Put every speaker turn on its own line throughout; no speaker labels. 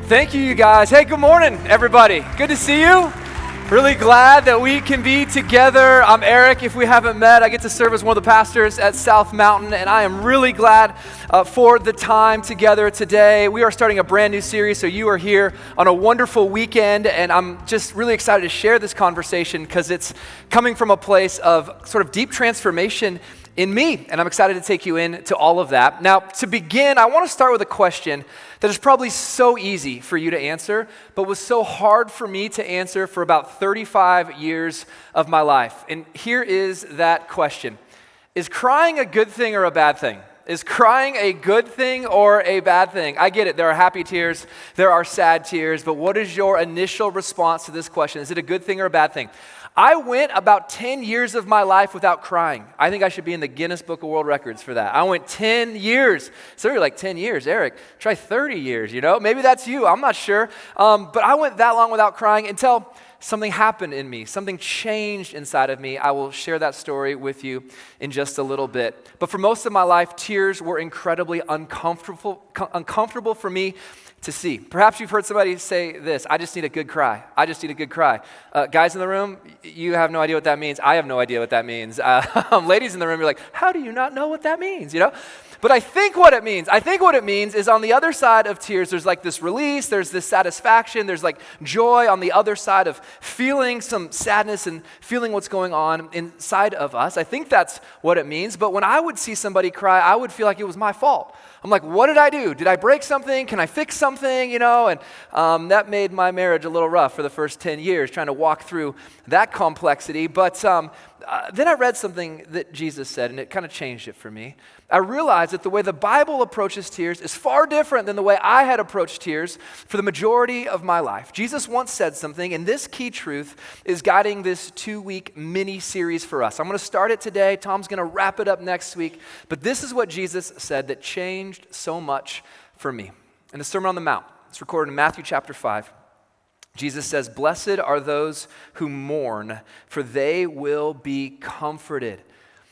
Thank you, you guys. Hey, good morning, everybody. Good to see you. Really glad that we can be together. I'm Eric. If we haven't met, I get to serve as one of the pastors at South Mountain, and I am really glad for the time together today. We are starting a brand new series, so you are here on a wonderful weekend, and I'm just really excited to share this conversation because it's coming from a place of sort of deep transformation in me, and I'm excited to take you into all of that. Now, to begin, I want to start with a question that is probably so easy for you to answer, but was so hard for me to answer for about 35 years of my life. And here is that question. Is crying a good thing or a bad thing? Is crying a good thing or a bad thing? I get it. There are happy tears, there are sad tears, but what is your initial response to this question? Is it a good thing or a bad thing? I went about 10 years of my life without crying. I think I should be in the Guinness Book of World Records for that. I went 10 years. So you're like, 10 years, Eric, try 30 years, Maybe that's you, I'm not sure. But I went that long without crying until something happened in me. Something changed inside of me. I will share that story with you in just a little bit. But for most of my life, tears were incredibly uncomfortable for me to see. Perhaps you've heard somebody say this, I just need a good cry. I just need a good cry. Guys in the room, you have no idea what that means. I have no idea what that means. Ladies in the room, you're like, how do you not know what that means, But I think what it means is on the other side of tears, there's like this release, there's this satisfaction, there's like joy on the other side of feeling some sadness and feeling what's going on inside of us. I think that's what it means. But when I would see somebody cry, I would feel like it was my fault. I'm like, what did I do? Did I break something? Can I fix something? And that made my marriage a little rough for the first 10 years, trying to walk through that complexity. But then I read something that Jesus said, and it kind of changed it for me. I realized that the way the Bible approaches tears is far different than the way I had approached tears for the majority of my life. Jesus once said something, and this key truth is guiding this 2-week mini-series for us. I'm going to start it today. Tom's going to wrap it up next week. But this is what Jesus said that changed so much for me. In the Sermon on the Mount, it's recorded in Matthew chapter 5. Jesus says, "Blessed are those who mourn, for they will be comforted."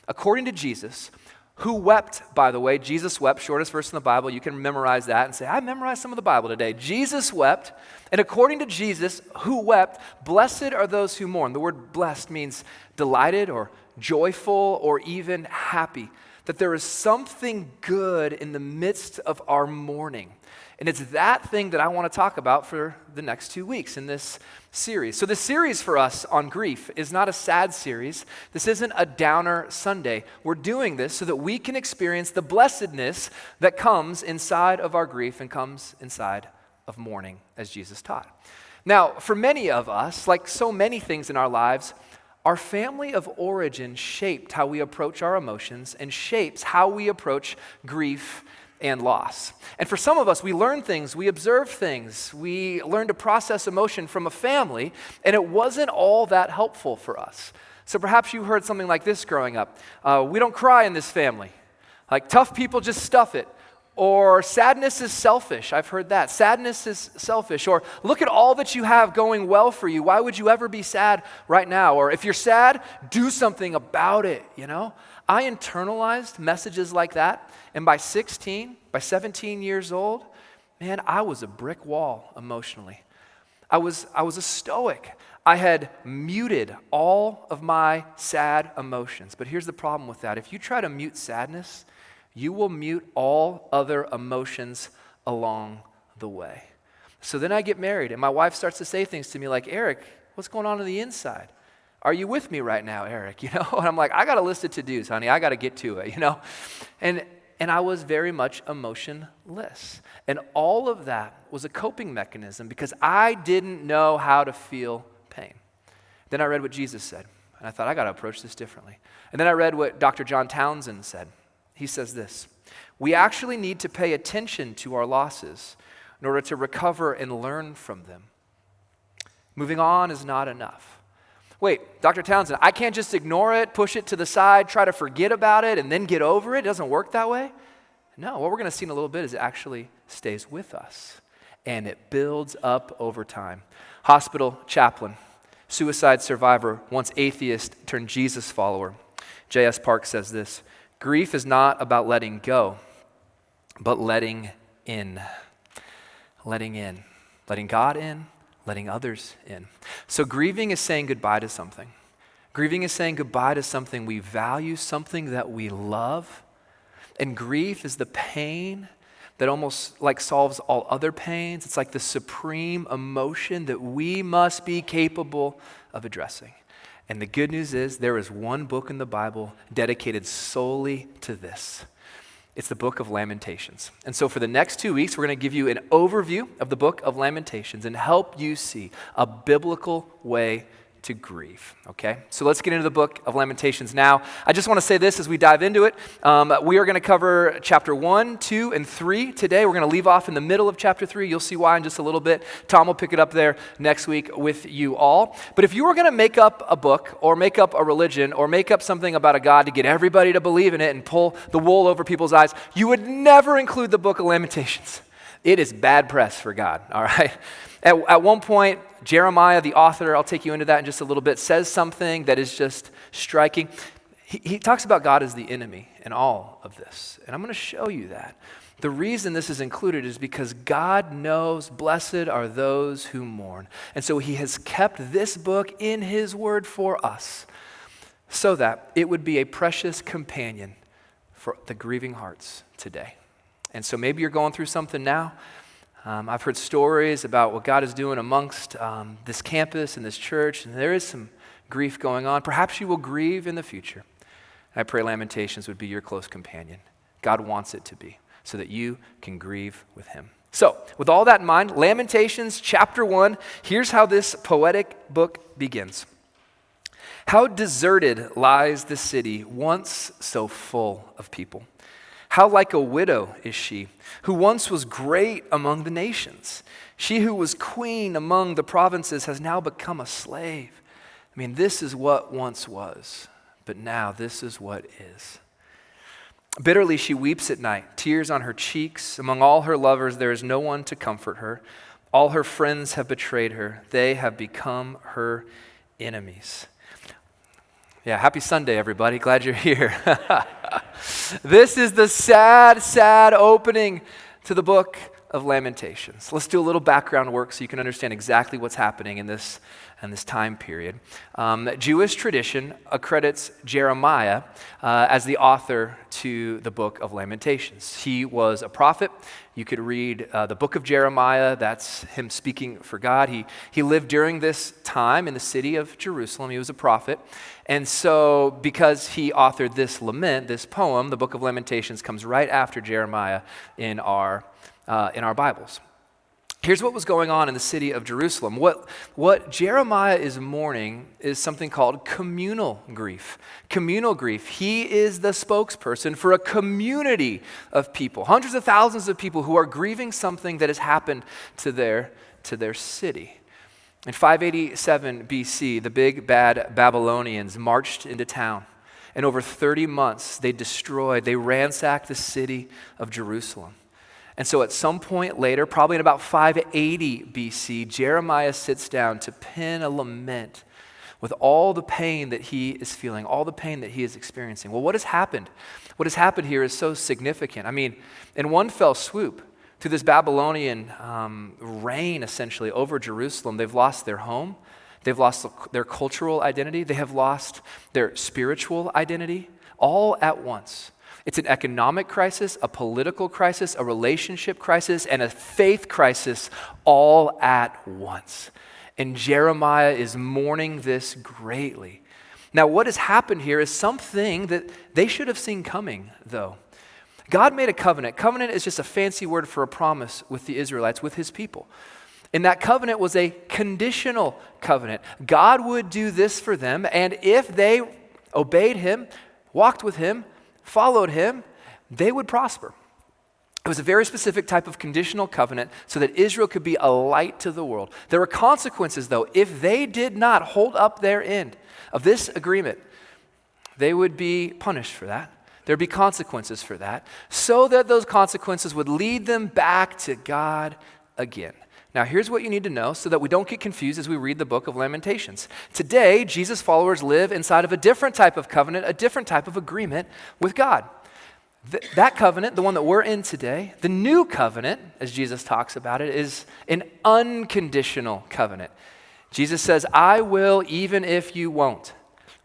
According to Jesus, who wept, by the way, Jesus wept, shortest verse in the Bible. You can memorize that and say, I memorized some of the Bible today. Jesus wept, and according to Jesus, who wept, blessed are those who mourn. The word blessed means delighted or joyful or even happy, that there is something good in the midst of our mourning. And it's that thing that I want to talk about for the next 2 weeks in this series. So the series for us on grief is not a sad series. This isn't a downer Sunday. We're doing this so that we can experience the blessedness that comes inside of our grief and comes inside of mourning, as Jesus taught. Now, for many of us, like so many things in our lives, our family of origin shaped how we approach our emotions and shapes how we approach grief and loss. And for some of us, we learn things, we observe things, we learn to process emotion from a family, and it wasn't all that helpful for us. So perhaps you heard something like this growing up. We don't cry in this family. Like tough people just stuff it. Or sadness is selfish. I've heard that. Sadness is selfish. Or look at all that you have going well for you. Why would you ever be sad right now? Or if you're sad, do something about it, I internalized messages like that. And by 17 years old, man, I was a brick wall emotionally. I was a stoic. I had muted all of my sad emotions. But here's the problem with that. If you try to mute sadness, you will mute all other emotions along the way. So then I get married, and my wife starts to say things to me like, Eric, what's going on the inside? Are you with me right now, Eric? And I'm like, I got a list of to-dos, honey. I got to get to it, And I was very much emotionless. And all of that was a coping mechanism because I didn't know how to feel pain. Then I read what Jesus said, and I thought, I got to approach this differently. And then I read what Dr. John Townsend said. He says this, we actually need to pay attention to our losses in order to recover and learn from them. Moving on is not enough. Wait, Dr. Townsend, I can't just ignore it, push it to the side, try to forget about it, and then get over it? It doesn't work that way? No, what we're going to see in a little bit is it actually stays with us, and it builds up over time. Hospital chaplain, suicide survivor, once atheist turned Jesus follower, J.S. Park says this, grief is not about letting go, but letting in. Letting in. letting God in, letting others in. So grieving is saying goodbye to something. Grieving is saying goodbye to something we value, something that we love. And grief is the pain that almost like solves all other pains. It's like the supreme emotion that we must be capable of addressing. And the good news is there is one book in the Bible dedicated solely to this. It's the book of Lamentations. And so for the next 2 weeks, we're going to give you an overview of the book of Lamentations and help you see a biblical way to grieve, okay? So let's get into the book of Lamentations now. I just want to say this as we dive into it. We are going to cover chapter 1, 2, and 3 today. We're going to leave off in the middle of chapter 3. You'll see why in just a little bit. Tom will pick it up there next week with you all. But if you were going to make up a book or make up a religion or make up something about a God to get everybody to believe in it and pull the wool over people's eyes, you would never include the book of Lamentations. It is bad press for God, all right? At one point, Jeremiah, the author, I'll take you into that in just a little bit, says something that is just striking. He talks about God as the enemy in all of this. And I'm going to show you that. The reason this is included is because God knows blessed are those who mourn. And so he has kept this book in his word for us so that it would be a precious companion for the grieving hearts today. And so maybe you're going through something now. I've heard stories about what God is doing amongst this campus and this church, and there is some grief going on. Perhaps you will grieve in the future. And I pray Lamentations would be your close companion. God wants it to be, so that you can grieve with him. So, with all that in mind, Lamentations chapter 1, here's how this poetic book begins. How deserted lies the city, once so full of people. How like a widow is she, who once was great among the nations. She who was queen among the provinces has now become a slave. I mean, this is what once was, but now this is what is. Bitterly she weeps at night, tears on her cheeks. Among all her lovers there is no one to comfort her. All her friends have betrayed her. They have become her enemies. Yeah, happy Sunday, everybody. Glad you're here. This is the sad, sad opening to the book of Lamentations. Let's do a little background work so you can understand exactly what's happening in this time period. Jewish tradition accredits Jeremiah as the author to the book of Lamentations. He was a prophet. You could read the book of Jeremiah. That's him speaking for God. He lived during this time in the city of Jerusalem. He was a prophet. And so because he authored this lament, this poem, the book of Lamentations comes right after Jeremiah in our Bibles. Here's what was going on in the city of Jerusalem. What Jeremiah is mourning is something called communal grief. Communal grief. He is the spokesperson for a community of people, hundreds of thousands of people who are grieving something that has happened to their city. In 587 BC, the big bad Babylonians marched into town. And over 30 months, they ransacked the city of Jerusalem. And so at some point later, probably in about 580 BC, Jeremiah sits down to pen a lament with all the pain that he is feeling, all the pain that he is experiencing. Well, what has happened? What has happened here is so significant. I mean, in one fell swoop, through this Babylonian reign, essentially, over Jerusalem, they've lost their home. They've lost their cultural identity. They have lost their spiritual identity, all at once. It's an economic crisis, a political crisis, a relationship crisis, and a faith crisis all at once. And Jeremiah is mourning this greatly. Now, what has happened here is something that they should have seen coming, though. God made a covenant. Covenant is just a fancy word for a promise with the Israelites, with his people. And that covenant was a conditional covenant. God would do this for them, and if they obeyed him, walked with him, followed him, they would prosper. It was a very specific type of conditional covenant so that Israel could be a light to the world. There were consequences, though. If they did not hold up their end of this agreement, they would be punished for that. There'd be consequences for that, so that those consequences would lead them back to God again. Now, here's what you need to know so that we don't get confused as we read the book of Lamentations. Today, Jesus' followers live inside of a different type of covenant, a different type of agreement with God. That covenant, the one that we're in today, the new covenant, as Jesus talks about it, is an unconditional covenant. Jesus says, I will even if you won't,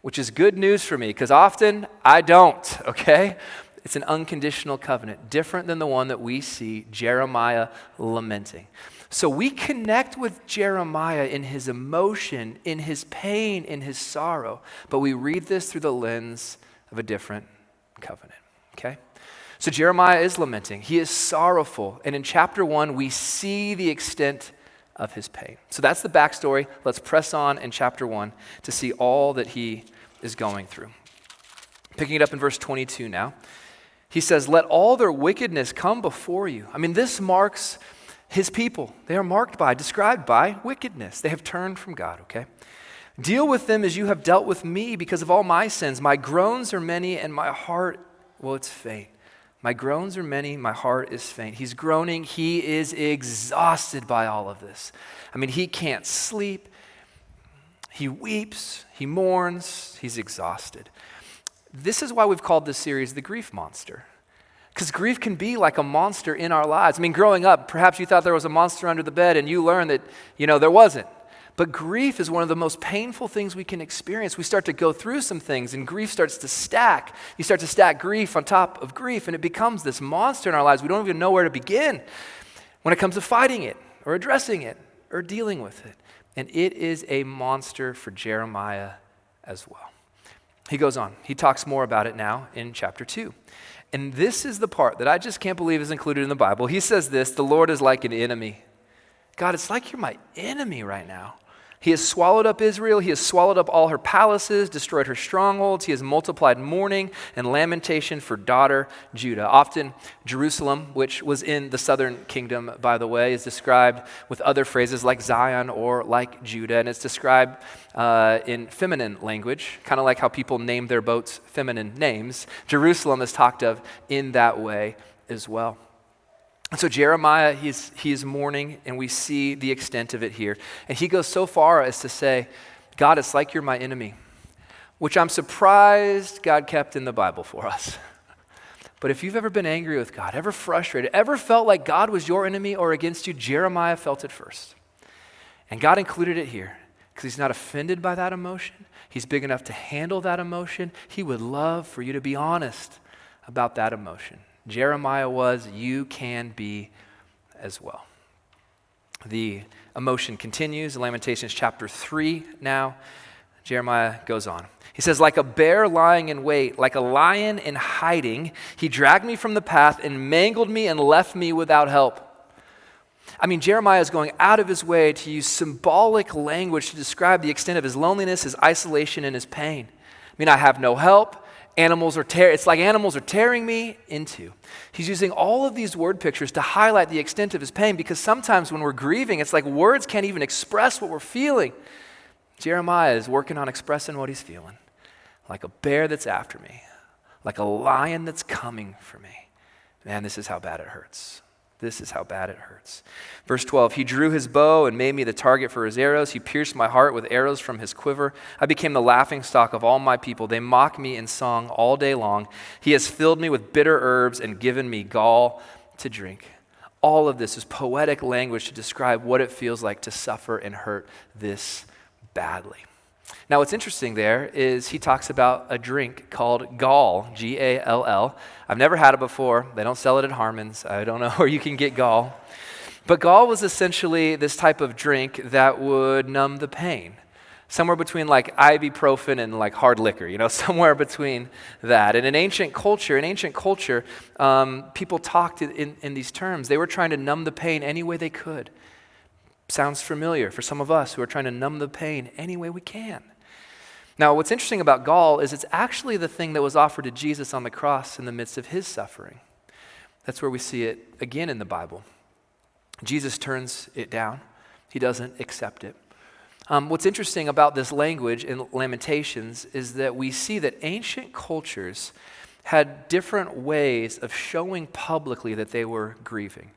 which is good news for me because often I don't, okay? It's an unconditional covenant, different than the one that we see Jeremiah lamenting. So we connect with Jeremiah in his emotion, in his pain, in his sorrow, but we read this through the lens of a different covenant, okay? So Jeremiah is lamenting. He is sorrowful. And in chapter 1, we see the extent of his pain. So that's the backstory. Let's press on in chapter 1 to see all that he is going through. Picking it up in verse 22 now. He says, let all their wickedness come before you. I mean, this marks his people. They are marked by, described by wickedness. They have turned from God, okay? Deal with them as you have dealt with me because of all my sins. My groans are many and my heart, well, it's faint. My groans are many, my heart is faint. He's groaning. He is exhausted by all of this. I mean, he can't sleep. He weeps. He mourns. He's exhausted. This is why we've called this series The Grief Monster. Because grief can be like a monster in our lives. I mean, growing up, perhaps you thought there was a monster under the bed and you learned that, there wasn't. But grief is one of the most painful things we can experience. We start to go through some things and grief starts to stack. You start to stack grief on top of grief and it becomes this monster in our lives. We don't even know where to begin when it comes to fighting it or addressing it or dealing with it. And it is a monster for Jeremiah as well. He goes on. He talks more about it now in chapter 2. And this is the part that I just can't believe is included in the Bible. He says this, the Lord is like an enemy. God, it's like you're my enemy right now. He has swallowed up Israel. He has swallowed up all her palaces, destroyed her strongholds. He has multiplied mourning and lamentation for daughter Judah. Often Jerusalem, which was in the southern kingdom, by the way, is described with other phrases like Zion or like Judah. And it's described in feminine language, kind of like how people name their boats feminine names. Jerusalem is talked of in that way as well. And so Jeremiah, he's mourning, and we see the extent of it here. And he goes so far as to say, God, it's like you're my enemy, which I'm surprised God kept in the Bible for us. But if you've ever been angry with God, ever frustrated, ever felt like God was your enemy or against you, Jeremiah felt it first. And God included it here because he's not offended by that emotion. He's big enough to handle that emotion. He would love for you to be honest about that emotion. Jeremiah was, you can be as well. The emotion continues. Lamentations chapter 3 now. Jeremiah goes on. He says, like a bear lying in wait, like a lion in hiding, he dragged me from the path and mangled me and left me without help. I mean, Jeremiah is going out of his way to use symbolic language to describe the extent of his loneliness, his isolation, and his pain. I mean, I have no help. It's like animals are tearing me into. He's using all of these word pictures to highlight the extent of his pain because sometimes when we're grieving, it's like words can't even express what we're feeling. Jeremiah is working on expressing what he's feeling. Like a bear that's after me. Like a lion that's coming for me. Man, this is how bad it hurts. This is how bad it hurts. Verse 12, he drew his bow and made me the target for his arrows. He pierced my heart with arrows from his quiver. I became the laughingstock of all my people. They mock me in song all day long. He has filled me with bitter herbs and given me gall to drink. All of this is poetic language to describe what it feels like to suffer and hurt this badly. Now, what's interesting there is he talks about a drink called gall, G-A-L-L. I've never had it before. They don't sell it at Harmon's. I don't know where you can get gall. But gall was essentially this type of drink that would numb the pain. Somewhere between like ibuprofen and like hard liquor, somewhere between that. And in ancient culture, people talked in these terms. They were trying to numb the pain any way they could. Sounds familiar for some of us who are trying to numb the pain any way we can. Now, what's interesting about gall is it's actually the thing that was offered to Jesus on the cross in the midst of his suffering. That's where we see it again in the Bible. Jesus turns it down. He doesn't accept it. What's interesting about this language in Lamentations is that we see that ancient cultures had different ways of showing publicly that they were grieving.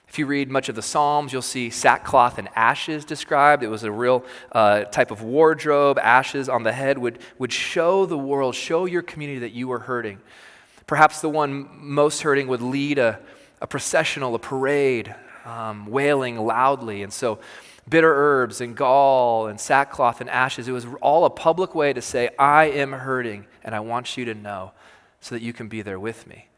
If you read much of the Psalms, you'll see sackcloth and ashes described. It was a real type of wardrobe. Ashes on the head would show the world, show your community that you were hurting. Perhaps the one most hurting would lead a processional, a parade, wailing loudly. And so bitter herbs and gall and sackcloth and ashes, it was all a public way to say, I am hurting and I want you to know so that you can be there with me.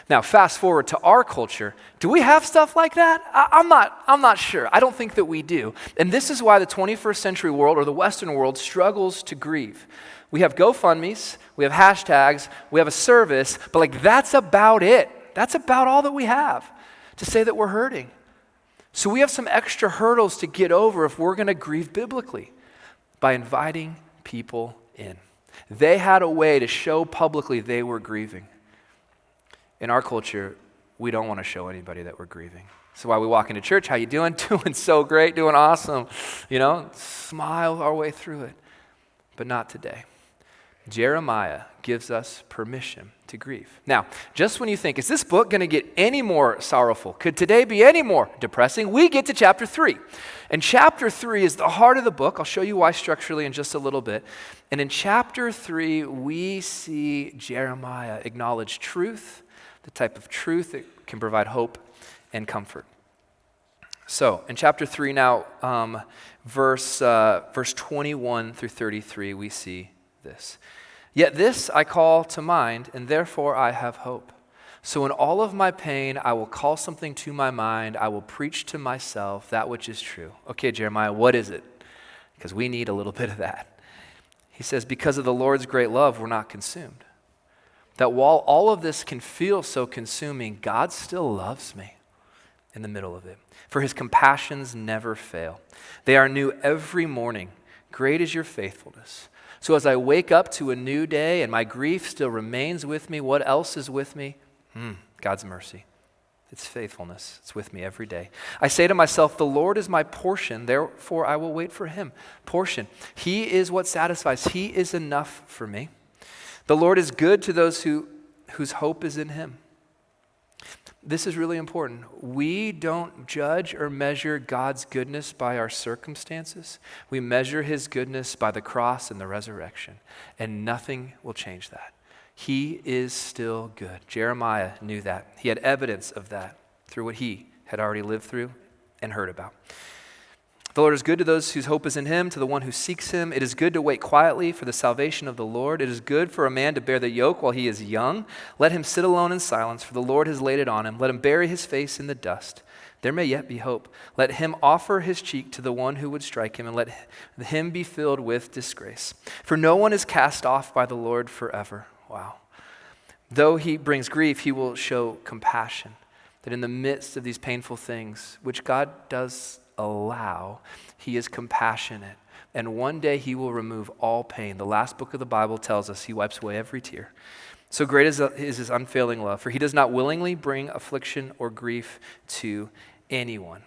Now, fast forward to our culture. Do we have stuff like that? I'm not sure. I don't think that we do. And this is why the 21st century world or the Western world struggles to grieve. We have GoFundMes, we have hashtags, we have a service, but like that's about it. That's about all that we have to say that we're hurting. So we have some extra hurdles to get over if we're going to grieve biblically by inviting people in. They had a way to show publicly they were grieving. In our culture, we don't want to show anybody that we're grieving. So why we walk into church, how you doing? Doing so great, doing awesome. Smile our way through it. But not today. Jeremiah gives us permission to grieve. Now, just when you think, is this book going to get any more sorrowful? Could today be any more depressing? We get to chapter 3. And chapter 3 is the heart of the book. I'll show you why structurally in just a little bit. And in chapter 3, we see Jeremiah acknowledge truth, the type of truth that can provide hope and comfort. So, in chapter 3 now, verse 21 through 33, we see this. Yet this I call to mind, and therefore I have hope. So in all of my pain, I will call something to my mind. I will preach to myself that which is true. Okay, Jeremiah, what is it? Because we need a little bit of that. He says, because of the Lord's great love, we're not consumed. That while all of this can feel so consuming, God still loves me in the middle of it. For his compassions never fail. They are new every morning. Great is your faithfulness. So as I wake up to a new day and my grief still remains with me, what else is with me? God's mercy. It's faithfulness. It's with me every day. I say to myself, the Lord is my portion, therefore I will wait for him. Portion. He is what satisfies. He is enough for me. The Lord is good to those whose hope is in him. This is really important. We don't judge or measure God's goodness by our circumstances. We measure his goodness by the cross and the resurrection, and nothing will change that. He is still good. Jeremiah knew that. He had evidence of that through what he had already lived through and heard about. The Lord is good to those whose hope is in him, to the one who seeks him. It is good to wait quietly for the salvation of the Lord. It is good for a man to bear the yoke while he is young. Let him sit alone in silence, for the Lord has laid it on him. Let him bury his face in the dust. There may yet be hope. Let him offer his cheek to the one who would strike him, and let him be filled with disgrace. For no one is cast off by the Lord forever. Wow. Though he brings grief, he will show compassion. That in the midst of these painful things, which God does allow, he is compassionate. And one day he will remove all pain. The last book of the Bible tells us he wipes away every tear. So great is his unfailing love, for he does not willingly bring affliction or grief to anyone.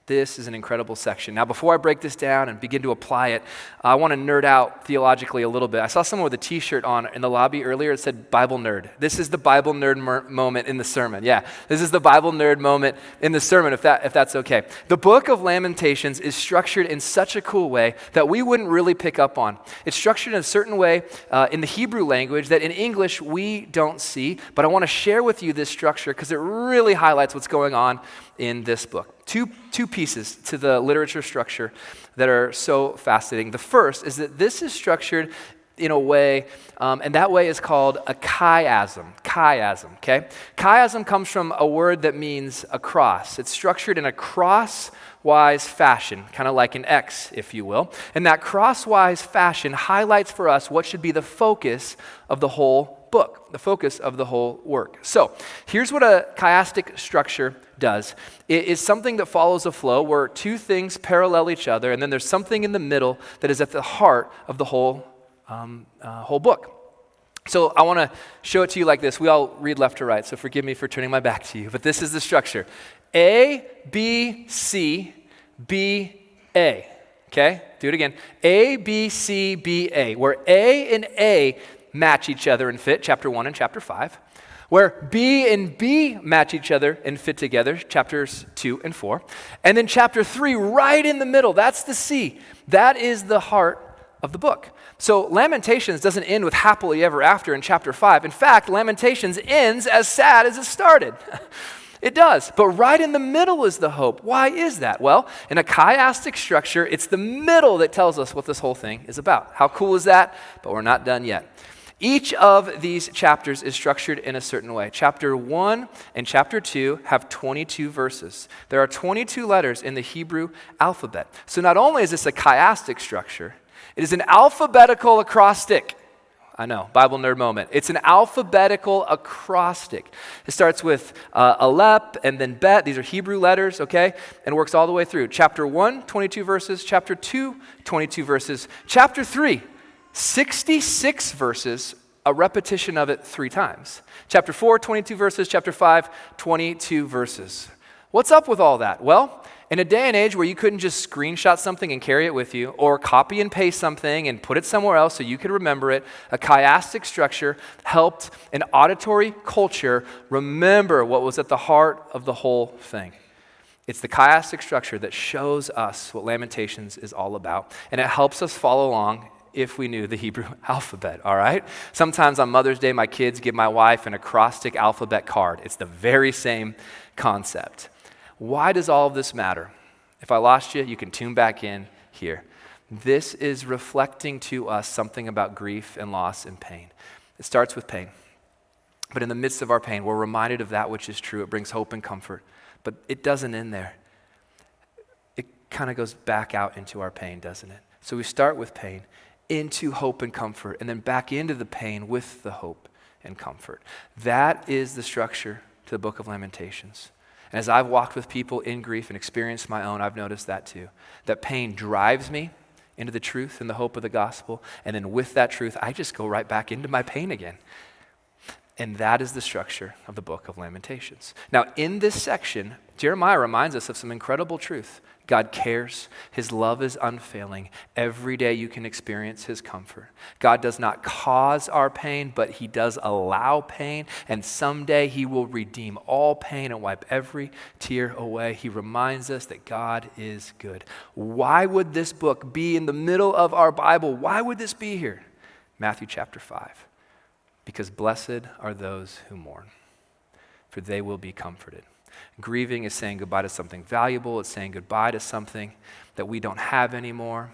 This is an incredible section. Now, before I break this down and begin to apply it, I want to nerd out theologically a little bit. I saw someone with a t-shirt on in the lobby earlier. It said Bible nerd. This is the Bible nerd moment in the sermon. Yeah, this is the Bible nerd moment in the sermon, if that's okay. The book of Lamentations is structured in such a cool way that we wouldn't really pick up on. It's structured in a certain way in the Hebrew language that in English we don't see, but I want to share with you this structure because it really highlights what's going on in this book. Two pieces to the literature structure that are so fascinating. The first is that this is structured in a way, and that way is called a chiasm. Chiasm, okay? Chiasm comes from a word that means a cross. It's structured in a crosswise fashion, kind of like an X, if you will. And that crosswise fashion highlights for us what should be the focus of the whole book, the focus of the whole work. So here's what a chiastic structure does. It is something that follows a flow where two things parallel each other, and then there's something in the middle that is at the heart of the whole book. So I want to show it to you like this. We all read left to right, so forgive me for turning my back to you, but this is the structure. A, B, C, B, A. Okay? Do it again. A, B, C, B, A, where A and A match each other and fit, chapter 1 and chapter 5. Where B and B match each other and fit together, chapters 2 and 4. And then chapter 3, right in the middle, that's the C. That is the heart of the book. So Lamentations doesn't end with happily ever after in chapter 5. In fact, Lamentations ends as sad as it started. It does, but right in the middle is the hope. Why is that? Well, in a chiastic structure, it's the middle that tells us what this whole thing is about. How cool is that? But we're not done yet. Each of these chapters is structured in a certain way. Chapter 1 and chapter 2 have 22 verses. There are 22 letters in the Hebrew alphabet. So not only is this a chiastic structure, it is an alphabetical acrostic. I know, Bible nerd moment. It's an alphabetical acrostic. It starts with Aleph and then Bet. These are Hebrew letters, okay? And works all the way through. Chapter 1, 22 verses. Chapter 2, 22 verses. Chapter 3, 66 verses, a repetition of it 3 times. Chapter 4, 22 verses. Chapter 5, 22 verses. What's up with all that? Well, in a day and age where you couldn't just screenshot something and carry it with you, or copy and paste something and put it somewhere else so you could remember it, a chiastic structure helped an auditory culture remember what was at the heart of the whole thing. It's the chiastic structure that shows us what Lamentations is all about, and it helps us follow along if we knew the Hebrew alphabet, all right? Sometimes on Mother's Day, my kids give my wife an acrostic alphabet card. It's the very same concept. Why does all of this matter? If I lost you, you can tune back in here. This is reflecting to us something about grief and loss and pain. It starts with pain. But in the midst of our pain, we're reminded of that which is true. It brings hope and comfort. But it doesn't end there. It kind of goes back out into our pain, doesn't it? So we start with pain, into hope and comfort, and then back into the pain with the hope and comfort. That is the structure to the book of Lamentations. And as I've walked with people in grief and experienced my own, I've noticed that too. That pain drives me into the truth and the hope of the gospel. And then with that truth, I just go right back into my pain again. And that is the structure of the book of Lamentations. Now, in this section, Jeremiah reminds us of some incredible truth. God cares. His love is unfailing. Every day you can experience his comfort. God does not cause our pain, but he does allow pain. And someday he will redeem all pain and wipe every tear away. He reminds us that God is good. Why would this book be in the middle of our Bible? Why would this be here? Matthew chapter 5. Because blessed are those who mourn, for they will be comforted. Grieving is saying goodbye to something valuable. It's saying goodbye to something that we don't have anymore.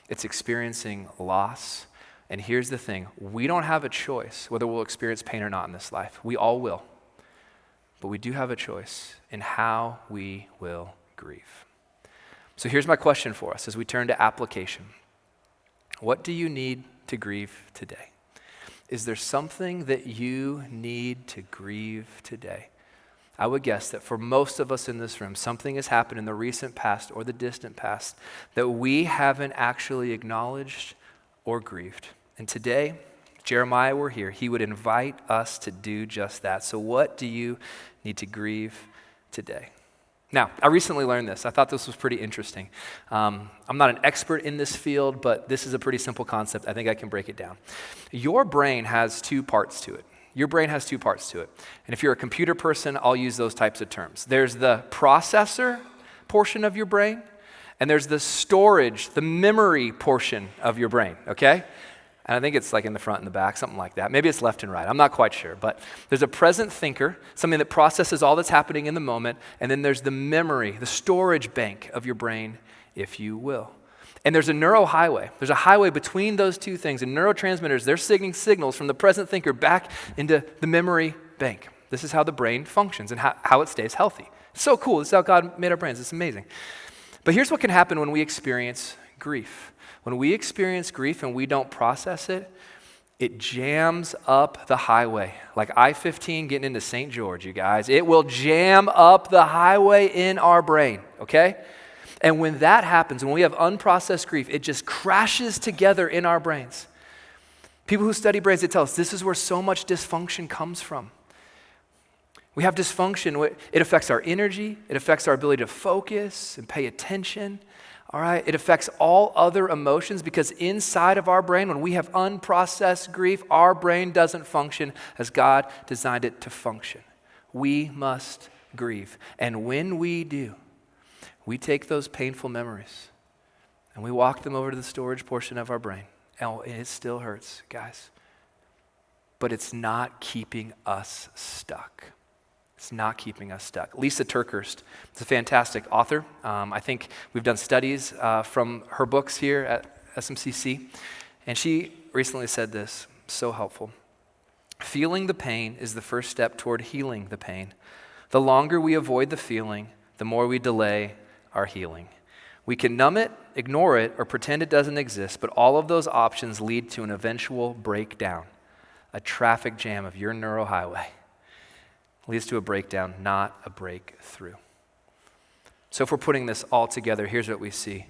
It's experiencing loss. And here's the thing. We don't have a choice whether we'll experience pain or not in this life. We all will. But we do have a choice in how we will grieve. So here's my question for us as we turn to application. What do you need to grieve today? Is there something that you need to grieve today? I would guess that for most of us in this room, something has happened in the recent past or the distant past that we haven't actually acknowledged or grieved. And today, if Jeremiah were here, he would invite us to do just that. So what do you need to grieve today? Now, I recently learned this. I thought this was pretty interesting. I'm not an expert in this field, but this is a pretty simple concept. I think I can break it down. Your brain has 2 parts to it. Your brain has 2 parts to it. And if you're a computer person, I'll use those types of terms. There's the processor portion of your brain, and there's the storage, the memory portion of your brain, okay? And I think it's like in the front and the back, something like that. Maybe it's left and right. I'm not quite sure. But there's a present thinker, something that processes all that's happening in the moment. And then there's the memory, the storage bank of your brain, if you will. And there's a neurohighway. There's a highway between those 2 things. And neurotransmitters, they're sending signals from the present thinker back into the memory bank. This is how the brain functions and how it stays healthy. It's so cool. This is how God made our brains. It's amazing. But here's what can happen when we experience grief. When we experience grief and we don't process it, it jams up the highway. Like I-15 getting into St. George, you guys. It will jam up the highway in our brain, okay? And when that happens, when we have unprocessed grief, it just crashes together in our brains. People who study brains, they tell us this is where so much dysfunction comes from. We have dysfunction. It affects our energy. It affects our ability to focus and pay attention. All right? It affects all other emotions because inside of our brain, when we have unprocessed grief, our brain doesn't function as God designed it to function. We must grieve. And when we do, we take those painful memories and we walk them over to the storage portion of our brain. And it still hurts, guys. But it's not keeping us stuck. It's not keeping us stuck. Lisa TerKeurst is a fantastic author. I think we've done studies from her books here at SMCC. And she recently said this, so helpful. Feeling the pain is the first step toward healing the pain. The longer we avoid the feeling, the more we delay our healing. We can numb it, ignore it, or pretend it doesn't exist, but all of those options lead to an eventual breakdown, a traffic jam of your neural highway. Leads to a breakdown, not a breakthrough. So if we're putting this all together, here's what we see.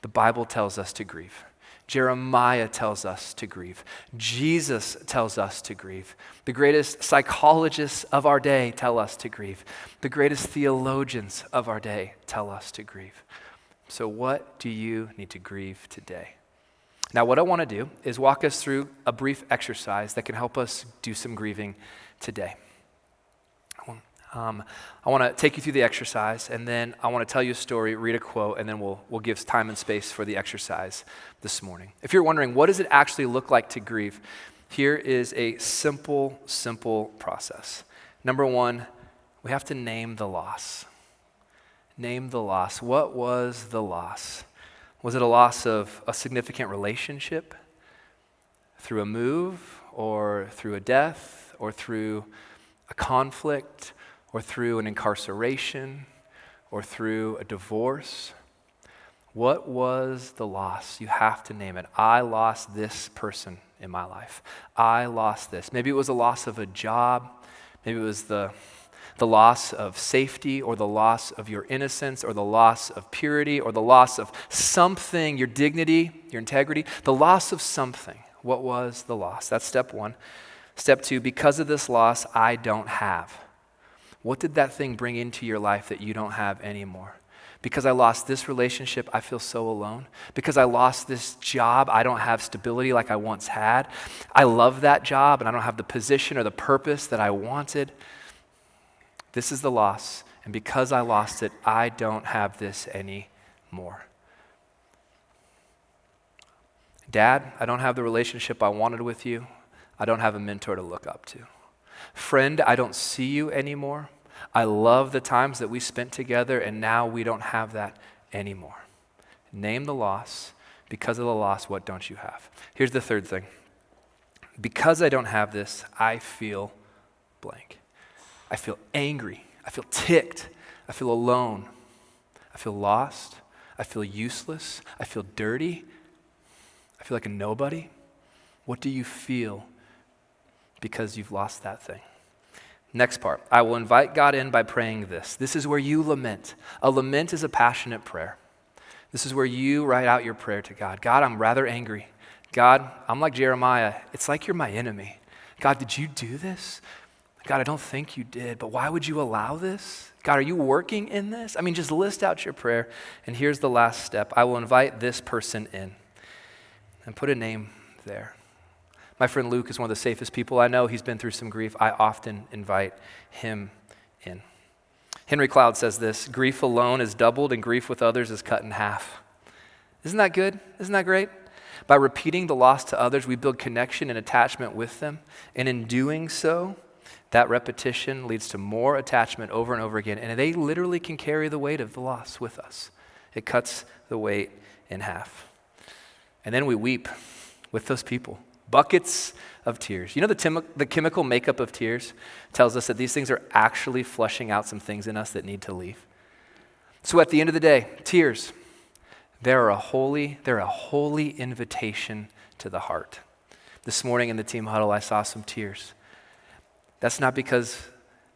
The Bible tells us to grieve. Jeremiah tells us to grieve. Jesus tells us to grieve. The greatest psychologists of our day tell us to grieve. The greatest theologians of our day tell us to grieve. So what do you need to grieve today? Now, what I want to do is walk us through a brief exercise that can help us do some grieving today. I want to take you through the exercise, and then I want to tell you a story, read a quote, and then we'll give time and space for the exercise this morning. If you're wondering, what does it actually look like to grieve? Here is a simple process. Number one, we have to name the loss. Name the loss. What was the loss? Was it a loss of a significant relationship, through a move, or through a death, or through a conflict, or through an incarceration, or through a divorce? What was the loss? You have to name it. I lost this person in my life. I lost this. Maybe it was a loss of a job. Maybe it was the loss of safety, or the loss of your innocence, or the loss of purity, or the loss of something, your dignity, your integrity, the loss of something. What was the loss? That's step one. Step two, because of this loss, I don't have. What did that thing bring into your life that you don't have anymore? Because I lost this relationship, I feel so alone. Because I lost this job, I don't have stability like I once had. I love that job, and I don't have the position or the purpose that I wanted. This is the loss, and because I lost it, I don't have this anymore. Dad, I don't have the relationship I wanted with you. I don't have a mentor to look up to. Friend, I don't see you anymore. I love the times that we spent together, and now we don't have that anymore. Name the loss. Because of the loss, what don't you have? Here's the third thing. Because I don't have this, I feel blank. I feel angry. I feel ticked. I feel alone. I feel lost. I feel useless. I feel dirty. I feel like a nobody. What do you feel because you've lost that thing? Next part, I will invite God in by praying this. This is where you lament. A lament is a passionate prayer. This is where you write out your prayer to God. God, I'm rather angry. God, I'm like Jeremiah. It's like you're my enemy. God, did you do this? God, I don't think you did, but why would you allow this? God, are you working in this? I mean, just list out your prayer. And here's the last step. I will invite this person in and put a name there. My friend Luke is one of the safest people I know. He's been through some grief. I often invite him in. Henry Cloud says this: grief alone is doubled, and grief with others is cut in half. Isn't that good? Isn't that great? By repeating the loss to others, we build connection and attachment with them. And in doing so, that repetition leads to more attachment over and over again. And they literally can carry the weight of the loss with us. It cuts the weight in half. And then we weep with those people. Buckets of tears. You know the chemical makeup of tears tells us that these things are actually flushing out some things in us that need to leave. So at the end of the day, tears, they're a holy invitation to the heart. This morning in the team huddle, I saw some tears. That's not because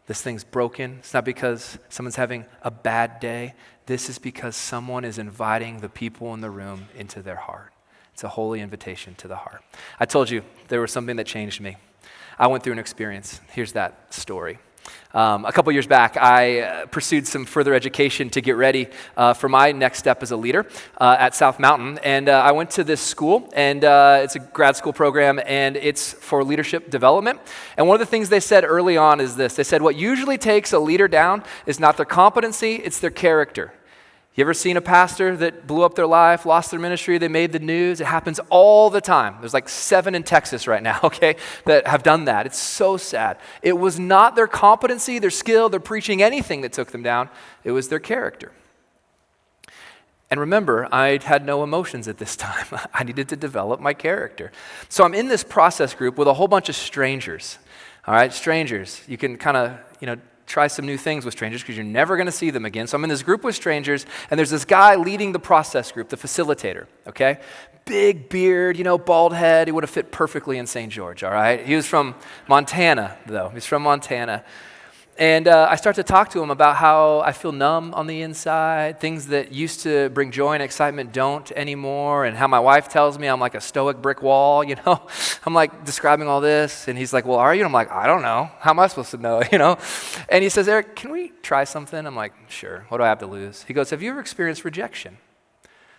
this thing's broken. It's not because someone's having a bad day. This is because someone is inviting the people in the room into their heart. It's a holy invitation to the heart. I told you there was something that changed me. I went through an experience. Here's that story. A couple years back, I pursued some further education to get ready for my next step as a leader at South Mountain. And I went to this school, and it's a grad school program, and it's for leadership development. And one of the things they said early on is this. They said, what usually takes a leader down is not their competency, it's their character. You ever seen a pastor that blew up their life, lost their ministry, they made the news? It happens all the time. There's like 7 in Texas right now, okay, that have done that. It's so sad. It was not their competency, their skill, their preaching, anything that took them down. It was their character. And remember, I had no emotions at this time. I needed to develop my character. So I'm in this process group with a whole bunch of strangers. All right, strangers. You can kind of, try some new things with strangers because you're never going to see them again. So I'm in this group with strangers, and there's this guy leading the process group, the facilitator, okay? Big beard, bald head. He would have fit perfectly in St. George, all right? He was from Montana, though. He's from Montana. And I start to talk to him about how I feel numb on the inside, things that used to bring joy and excitement don't anymore, and how my wife tells me I'm like a stoic brick wall, I'm like describing all this, and he's like, well, are you? And I'm like, I don't know. How am I supposed to know, And he says, Eric, can we try something? I'm like, sure. What do I have to lose? He goes, have you ever experienced rejection?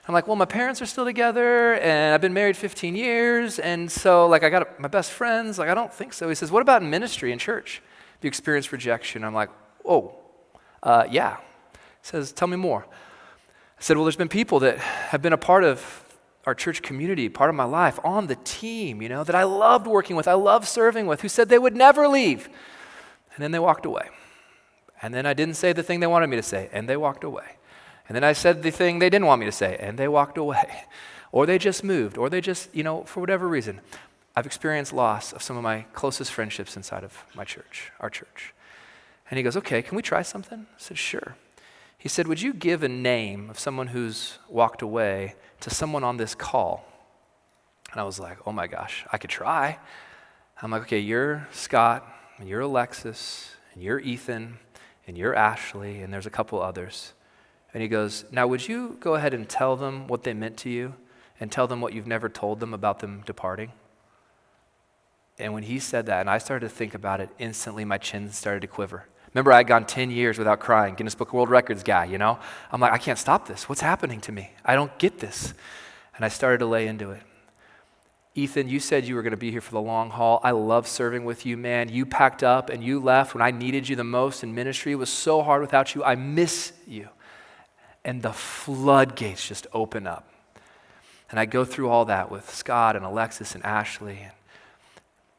I'm like, well, my parents are still together, and I've been married 15 years, and so I got my best friends. I don't think so. He says, what about in ministry and church? Do you experience rejection? I'm like, yeah. He says, tell me more. I said, well, there's been people that have been a part of our church community, part of my life, on the team, that I loved working with, I loved serving with, who said they would never leave. And then they walked away. And then I didn't say the thing they wanted me to say, and they walked away. And then I said the thing they didn't want me to say, and they walked away. Or they just moved, or they just, for whatever reason. I've experienced loss of some of my closest friendships inside of my church, our church. And he goes, okay, can we try something? I said, sure. He said, would you give a name of someone who's walked away to someone on this call? And I was like, oh my gosh, I could try. I'm like, okay, you're Scott, and you're Alexis, and you're Ethan, and you're Ashley, and there's a couple others. And he goes, now would you go ahead and tell them what they meant to you, and tell them what you've never told them about them departing? And when he said that, and I started to think about it, instantly my chin started to quiver. Remember, I had gone 10 years without crying, Guinness Book of World Records guy, I'm like, I can't stop this. What's happening to me? I don't get this. And I started to lay into it. Ethan, you said you were going to be here for the long haul. I love serving with you, man. You packed up and you left when I needed you the most in ministry. It was so hard without you. I miss you. And the floodgates just open up. And I go through all that with Scott and Alexis and Ashley.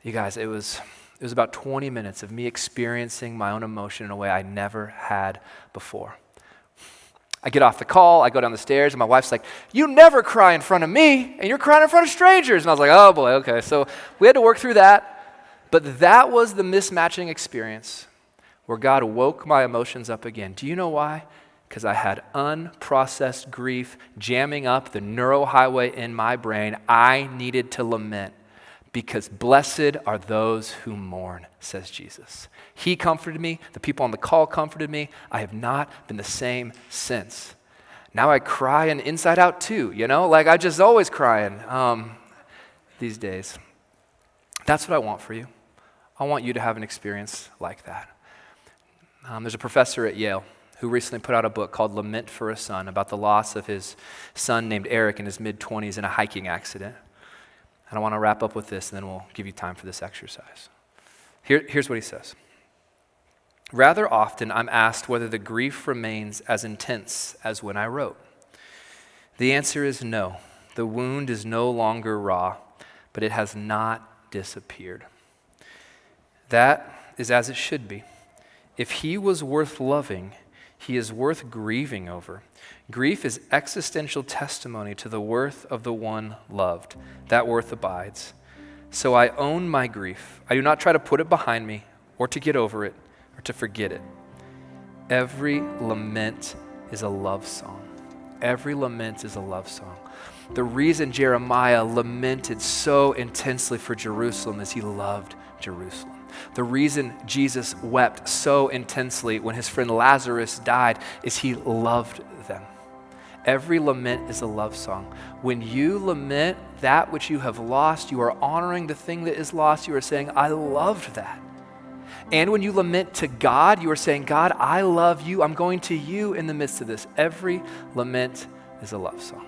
You guys, it was about 20 minutes of me experiencing my own emotion in a way I never had before. I get off the call, I go down the stairs, and my wife's like, you never cry in front of me, and you're crying in front of strangers. And I was like, oh boy, okay. So we had to work through that. But that was the mismatching experience where God woke my emotions up again. Do you know why? Because I had unprocessed grief jamming up the neuro highway in my brain. I needed to lament. Because blessed are those who mourn, says Jesus. He comforted me. The people on the call comforted me. I have not been the same since. Now I cry and inside out too, I just always crying these days. That's what I want for you. I want you to have an experience like that. There's a professor at Yale who recently put out a book called Lament for a Son about the loss of his son named Eric in his mid-20s in a hiking accident. And I want to wrap up with this, and then we'll give you time for this exercise. Here's what he says. Rather often, I'm asked whether the grief remains as intense as when I wrote. The answer is no. The wound is no longer raw, but it has not disappeared. That is as it should be. If he was worth loving, he is worth grieving over. Grief is existential testimony to the worth of the one loved. That worth abides. So I own my grief. I do not try to put it behind me or to get over it or to forget it. Every lament is a love song. Every lament is a love song. The reason Jeremiah lamented so intensely for Jerusalem is he loved Jerusalem. The reason Jesus wept so intensely when his friend Lazarus died is he loved them. Every lament is a love song. When you lament that which you have lost, you are honoring the thing that is lost. You are saying, I loved that. And when you lament to God, you are saying, God, I love you. I'm going to you in the midst of this. Every lament is a love song.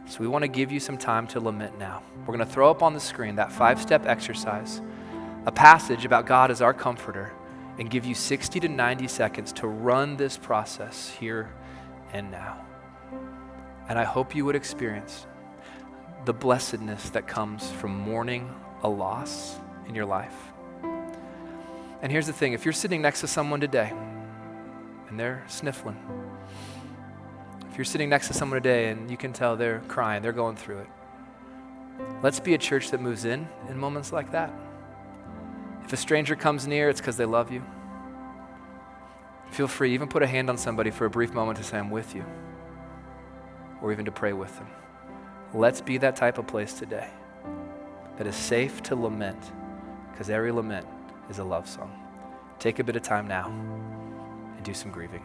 So we want to give you some time to lament now. We're going to throw up on the screen that 5-step exercise, a passage about God as our comforter, and give you 60 to 90 seconds to run this process here and now. And I hope you would experience the blessedness that comes from mourning a loss in your life. And here's the thing, if you're sitting next to someone today and they're sniffling, if you're sitting next to someone today and you can tell they're crying, they're going through it, let's be a church that moves in moments like that. If a stranger comes near, it's because they love you. Feel free, even put a hand on somebody for a brief moment to say, I'm with you, or even to pray with them. Let's be that type of place today that is safe to lament, because every lament is a love song. Take a bit of time now and do some grieving.